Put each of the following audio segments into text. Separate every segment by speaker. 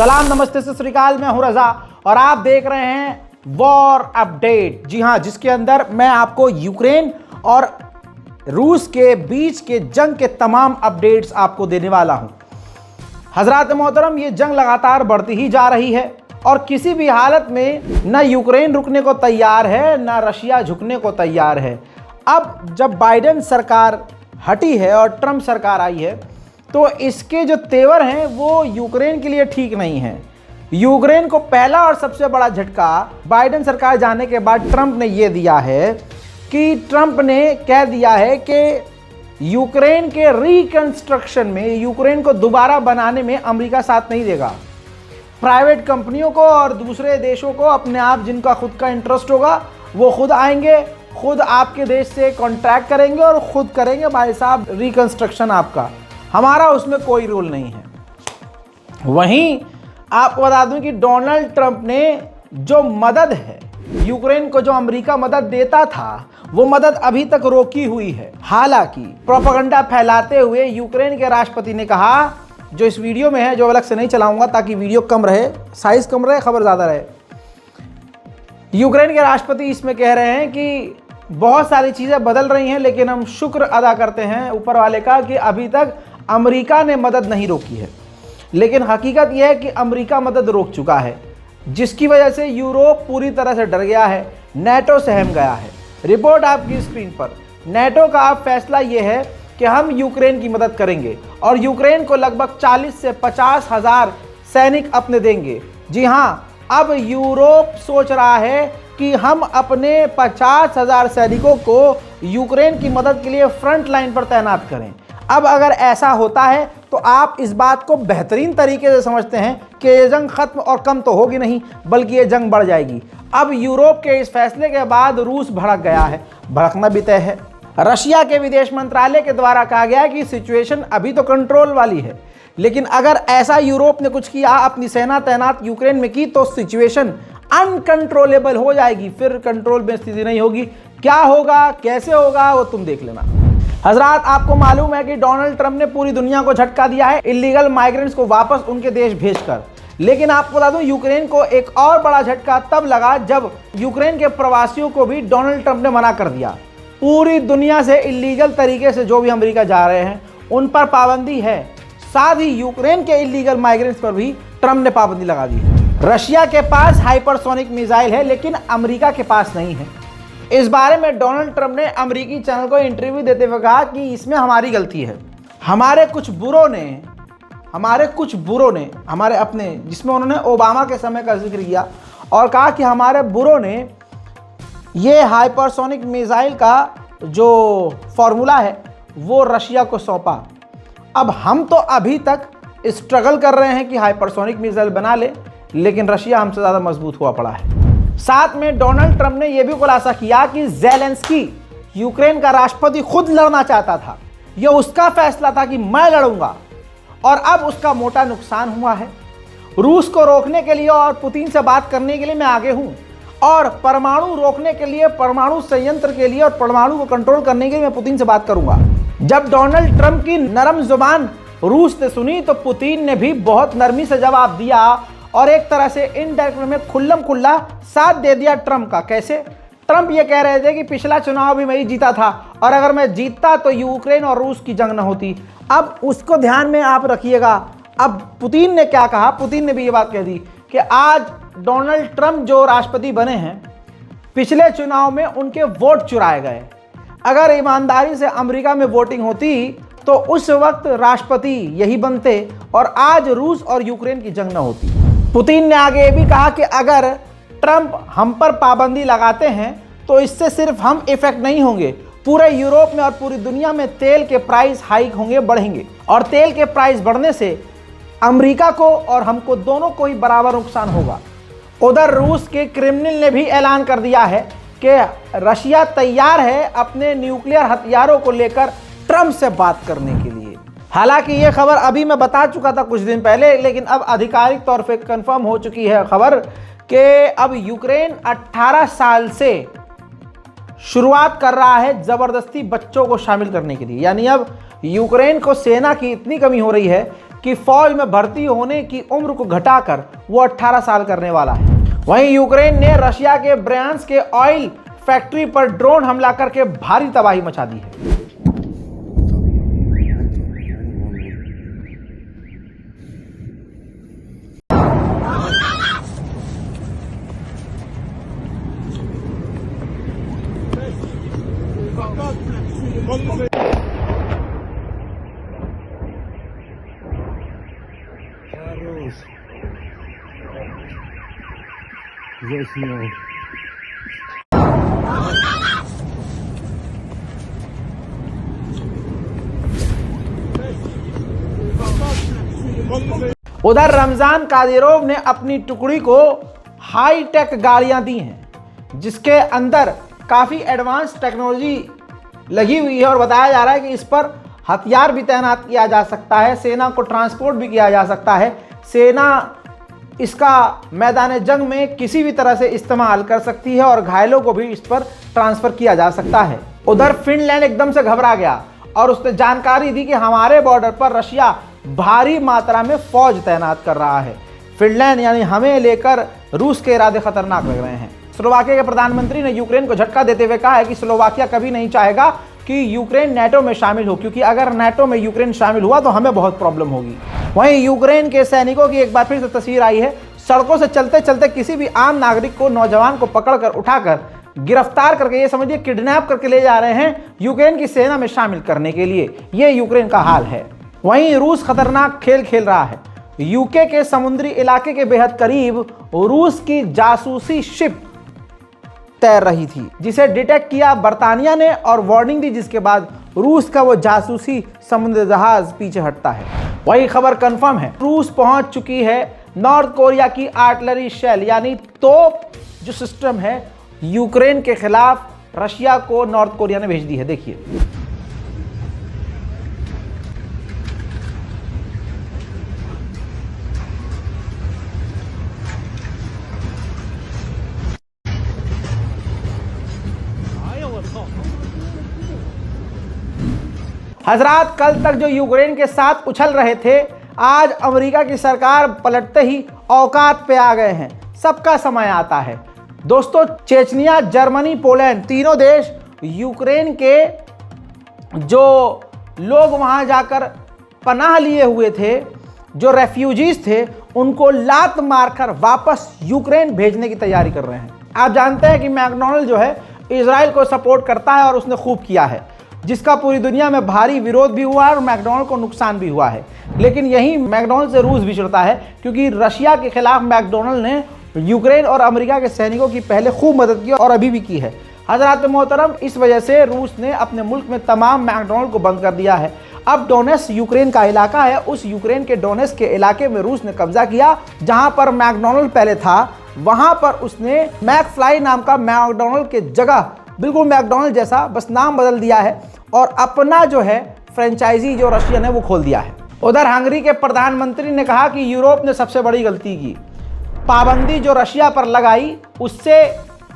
Speaker 1: सलाम, नमस्ते, सत श्री अकाल। मैं हूं रजा और आप देख रहे हैं वॉर अपडेट। जी हां, जिसके अंदर मैं आपको यूक्रेन और रूस के बीच के जंग के तमाम अपडेट्स आपको देने वाला हूं। हजरात मोहतरम, ये जंग लगातार बढ़ती ही जा रही है और किसी भी हालत में न यूक्रेन रुकने को तैयार है न रशिया झुकने को तैयार है। अब जब बाइडेन सरकार हटी है और ट्रंप सरकार आई है तो इसके जो तेवर हैं वो यूक्रेन के लिए ठीक नहीं है। यूक्रेन को पहला और सबसे बड़ा झटका बाइडेन सरकार जाने के बाद ट्रंप ने ये दिया है कि ट्रंप ने कह दिया है कि यूक्रेन के रिकंस्ट्रक्शन में, यूक्रेन को दोबारा बनाने में अमेरिका साथ नहीं देगा। प्राइवेट कंपनियों को और दूसरे देशों को, अपने आप जिनका खुद का इंटरेस्ट होगा, वो खुद आएंगे, खुद आपके देश से कॉन्ट्रैक्ट करेंगे और खुद करेंगे भाई साहब रिकंस्ट्रक्शन आपका। हमारा उसमें कोई रोल नहीं है। वहीं आपको बता दूं कि डोनाल्ड ट्रंप ने जो मदद है यूक्रेन को, जो अमेरिका मदद देता था, वो मदद अभी तक रोकी हुई है। हालांकि प्रोपेगेंडा फैलाते हुए यूक्रेन के राष्ट्रपति ने कहा, जो इस वीडियो में है, जो अलग से नहीं चलाऊंगा ताकि वीडियो कम रहे, साइज कम रहे, खबर ज़्यादा रहे। यूक्रेन के राष्ट्रपति इसमें कह रहे हैं कि बहुत सारी चीज़ें बदल रही हैं, लेकिन हम शुक्र अदा करते हैं ऊपर वाले का कि अभी तक अमेरिका ने मदद नहीं रोकी है। लेकिन हकीकत यह है कि अमेरिका मदद रोक चुका है, जिसकी वजह से यूरोप पूरी तरह से डर गया है, नेटो सहम गया है। रिपोर्ट आपकी स्क्रीन पर। नेटो का अब फैसला यह है कि हम यूक्रेन की मदद करेंगे और यूक्रेन को लगभग 40 से 50 हज़ार सैनिक अपने देंगे। जी हाँ, अब यूरोप सोच रहा है कि हम अपने 50,000 सैनिकों को यूक्रेन की मदद के लिए फ्रंट लाइन पर तैनात करें। अब अगर ऐसा होता है तो आप इस बात को बेहतरीन तरीके से समझते हैं कि ये जंग खत्म और कम तो होगी नहीं, बल्कि ये जंग बढ़ जाएगी। अब यूरोप के इस फैसले के बाद रूस भड़क गया है, भड़कना भी तय है। रशिया के विदेश मंत्रालय के द्वारा कहा गया है कि सिचुएशन अभी तो कंट्रोल वाली है, लेकिन अगर ऐसा यूरोप ने कुछ किया, अपनी सेना तैनात यूक्रेन में की, तो सिचुएशन अनकंट्रोलेबल हो जाएगी, फिर कंट्रोल में स्थिति नहीं होगी। क्या होगा, कैसे होगा, वो तुम देख लेना। हजरात, आपको मालूम है कि डोनाल्ड ट्रंप ने पूरी दुनिया को झटका दिया है इलीगल माइग्रेंट्स को वापस उनके देश भेजकर। लेकिन आपको बता दूं, यूक्रेन को एक और बड़ा झटका तब लगा जब यूक्रेन के प्रवासियों को भी डोनाल्ड ट्रंप ने मना कर दिया। पूरी दुनिया से इलीगल तरीके से जो भी अमेरिका जा रहे हैं उन पर पाबंदी है, साथ ही यूक्रेन के इलीगल माइग्रेंट्स पर भी ट्रंप ने पाबंदी लगा दी है। रशिया के पास हाइपरसोनिक मिसाइल है, लेकिन अमेरिका के पास नहीं है। इस बारे में डोनाल्ड ट्रंप ने अमेरिकी चैनल को इंटरव्यू देते हुए कहा कि इसमें हमारी गलती है। हमारे कुछ बुरों ने हमारे अपने, जिसमें उन्होंने ओबामा के समय का जिक्र किया और कहा कि हमारे बुरों ने ये हाइपरसोनिक मिसाइल का जो फॉर्मूला है वो रशिया को सौंपा। अब हम तो अभी तक स्ट्रगल कर रहे हैं कि हाइपरसोनिक मिसाइल बना ले, लेकिन रशिया हमसे ज़्यादा मजबूत हुआ पड़ा है। साथ में डोनाल्ड ट्रंप ने यह भी खुलासा किया कि ज़ेलेंस्की, यूक्रेन का राष्ट्रपति, खुद लड़ना चाहता था। यह उसका फैसला था कि मैं लड़ूंगा, और अब उसका मोटा नुकसान हुआ है। रूस को रोकने के लिए और पुतिन से बात करने के लिए मैं आगे हूं, और परमाणु रोकने के लिए, परमाणु संयंत्र के लिए और परमाणु को कंट्रोल करने के लिए मैं पुतिन से बात करूंगा। जब डोनाल्ड ट्रंप की नरम जुबान रूस ने सुनी तो पुतिन ने भी बहुत नरमी से जवाब दिया और एक तरह से इनडायरेक्ट में खुल्लम खुल्ला साथ दे दिया ट्रंप का। कैसे? ट्रंप ये कह रहे थे कि पिछला चुनाव भी मैं ही जीता था और अगर मैं जीतता तो यूक्रेन और रूस की जंग न होती। अब उसको ध्यान में आप रखिएगा। अब पुतिन ने क्या कहा? पुतिन ने भी ये बात कह दी कि आज डोनाल्ड ट्रंप जो राष्ट्रपति बने हैं, पिछले चुनाव में उनके वोट चुराए गए। अगर ईमानदारी से अमेरिका में वोटिंग होती तो उस वक्त राष्ट्रपति यही बनते और आज रूस और यूक्रेन की जंग न होती। पुतिन ने आगे ये भी कहा कि अगर ट्रंप हम पर पाबंदी लगाते हैं तो इससे सिर्फ हम इफेक्ट नहीं होंगे, पूरे यूरोप में और पूरी दुनिया में तेल के प्राइस हाइक होंगे, बढ़ेंगे, और तेल के प्राइस बढ़ने से अमेरिका को और हमको दोनों को ही बराबर नुकसान होगा। उधर रूस के क्रेमलिन ने भी ऐलान कर दिया है कि रशिया तैयार है अपने न्यूक्लियर हथियारों को लेकर ट्रंप से बात करने के लिए। हालांकि ये खबर अभी मैं बता चुका था कुछ दिन पहले, लेकिन अब आधिकारिक तौर पे कंफर्म हो चुकी है खबर कि अब यूक्रेन 18 साल से शुरुआत कर रहा है ज़बरदस्ती बच्चों को शामिल करने के लिए। यानी अब यूक्रेन को सेना की इतनी कमी हो रही है कि फौज में भर्ती होने की उम्र को घटाकर वो 18 साल करने वाला है। वहीं यूक्रेन ने रशिया के ब्रयांस्क के ऑयल फैक्ट्री पर ड्रोन हमला करके भारी तबाही मचा दी है। उधर रमजान कादिरोव ने अपनी टुकड़ी को हाई टेक गाड़ियां दी हैं, जिसके अंदर काफ़ी एडवांस टेक्नोलॉजी लगी हुई है और बताया जा रहा है कि इस पर हथियार भी तैनात किया जा सकता है, सेना को ट्रांसपोर्ट भी किया जा सकता है, सेना इसका मैदान जंग में किसी भी तरह से इस्तेमाल कर सकती है और घायलों को भी इस पर ट्रांसफ़र किया जा सकता है। उधर फिनलैंड एकदम से घबरा गया और उसने जानकारी दी कि हमारे बॉर्डर पर रशिया भारी मात्रा में फौज तैनात कर रहा है। फिनलैंड यानी हमें लेकर रूस के इरादे खतरनाक लग रहे हैं। स्लोवाकिया के प्रधानमंत्री ने यूक्रेन को झटका देते हुए कहा है कि स्लोवाकिया कभी नहीं चाहेगा कि यूक्रेन नाटो में शामिल हो, क्योंकि अगर नाटो में यूक्रेन शामिल हुआ तो हमें बहुत प्रॉब्लम होगी। वहीं यूक्रेन के सैनिकों की एक बार फिर से तस्वीर आई है। सड़कों से चलते चलते किसी भी आम नागरिक को, नौजवान को पकड़कर उठाकर गिरफ्तार करके, ये समझिए किडनैप करके ले जा रहे हैं यूक्रेन की सेना में शामिल करने के लिए। ये यूक्रेन का हाल है। वहीं रूस खतरनाक खेल खेल रहा है। यूके के समुद्री इलाके के बेहद करीब रूस की जासूसी शिप तैर रही थी, जिसे डिटेक्ट किया बर्तानिया ने और वार्निंग दी, जिसके बाद रूस का वो जासूसी समुद्री जहाज पीछे हटता है। वही खबर कंफर्म है, रूस पहुंच चुकी है नॉर्थ कोरिया की आर्टिलरी शेल यानी तोप जो सिस्टम है यूक्रेन के खिलाफ रशिया को नॉर्थ कोरिया ने भेज दी है। देखिए हजरात, कल तक जो यूक्रेन के साथ उछल रहे थे, आज अमेरिका की सरकार पलटते ही औकात पे आ गए हैं। सबका समय आता है दोस्तों। चेचनिया, जर्मनी, पोलैंड तीनों देश यूक्रेन के जो लोग वहां जाकर पनाह लिए हुए थे, जो रेफ्यूजीज थे, उनको लात मारकर वापस यूक्रेन भेजने की तैयारी कर रहे हैं। आप जानते हैं कि मैकडॉनल्ड जो है इजराइल को सपोर्ट करता है और उसने खूब किया है, जिसका पूरी दुनिया में भारी विरोध भी हुआ है और मैकडॉनल्ड को नुकसान भी हुआ है। लेकिन यही मैकडॉनल्ड से रूस बिछड़ता है, क्योंकि रशिया के खिलाफ मैकडॉनल्ड ने यूक्रेन और अमेरिका के सैनिकों की पहले खूब मदद की और अभी भी की है। हजरात मोहतरम, इस वजह से रूस ने अपने मुल्क में तमाम मैकडॉनल्ड को बंद कर दिया है। अब डोनेट्स्क यूक्रेन का इलाका है, उस यूक्रेन के डोनेट्स्क के इलाके में रूस ने कब्जा किया। जहां पर मैकडॉनल्ड पहले था, वहां पर उसने मैकफ्लाई नाम का मैकडॉनल्ड के जगह बिल्कुल मैकडॉनल्ड जैसा बस नाम बदल दिया है और अपना जो है फ्रेंचाइजी जो रशिया ने वो खोल दिया है। उधर हंगरी के प्रधानमंत्री ने कहा कि यूरोप ने सबसे बड़ी गलती की। पाबंदी जो रशिया पर लगाई, उससे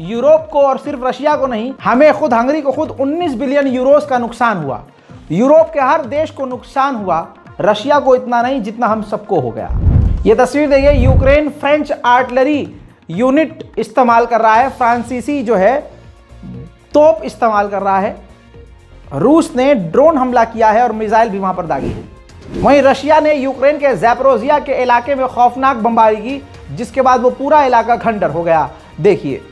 Speaker 1: यूरोप को और सिर्फ रशिया को नहीं, हमें खुद हंगरी को खुद 19 बिलियन यूरोस का नुकसान हुआ। यूरोप के हर देश को नुकसान हुआ, रशिया को इतना नहीं जितना हम सबको हो गया। ये तस्वीर देखिए, यूक्रेन फ्रेंच आर्टिलरी यूनिट इस्तेमाल कर रहा है, फ्रांसीसी जो है तोप इस्तेमाल कर रहा है। रूस ने ड्रोन हमला किया है और मिसाइल भी वहां पर दागी है। वहीं रशिया ने यूक्रेन के ज़ैपोरिज़िया के इलाके में खौफनाक बमबारी की, जिसके बाद वो पूरा इलाका खंडर हो गया। देखिए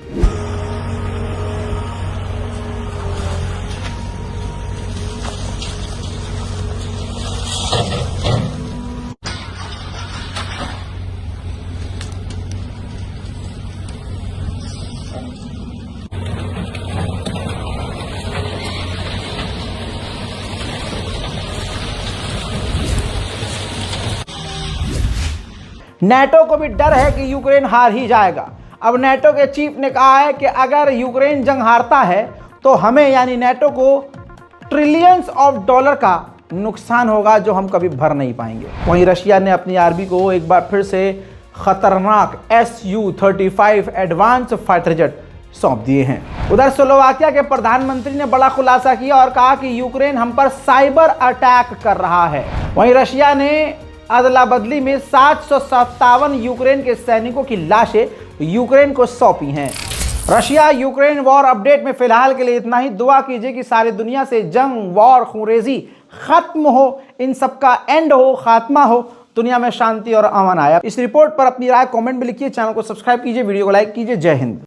Speaker 1: नाटो को भी डर है कि यूक्रेन हार ही जाएगा। अब नाटो के चीफ ने कहा है कि अगर यूक्रेन जंग हारता है तो हमें यानी नाटो को ट्रिलियंस ऑफ डॉलर का नुकसान होगा जो हम कभी भर नहीं पाएंगे। वहीं रशिया ने अपनी आर्मी को एक बार फिर से खतरनाक Su-35 एडवांस फाइटर जेट सौंप दिए हैं। उधर स्लोवाकिया के प्रधानमंत्री ने बड़ा खुलासा किया और कहा कि यूक्रेन हम पर साइबर अटैक कर रहा है। वहीं रशिया ने अदला बदली में 757 यूक्रेन के सैनिकों की लाशें यूक्रेन को सौंपी हैं। रशिया यूक्रेन वॉर अपडेट में फिलहाल के लिए इतना ही। दुआ कीजिए कि सारी दुनिया से जंग, वॉर, खुरेजी खत्म हो, इन सब का एंड हो, खात्मा हो, दुनिया में शांति और अमन आया। इस रिपोर्ट पर अपनी राय कमेंट में लिखिए, चैनल को सब्सक्राइब कीजिए, वीडियो को लाइक कीजिए। जय हिंद।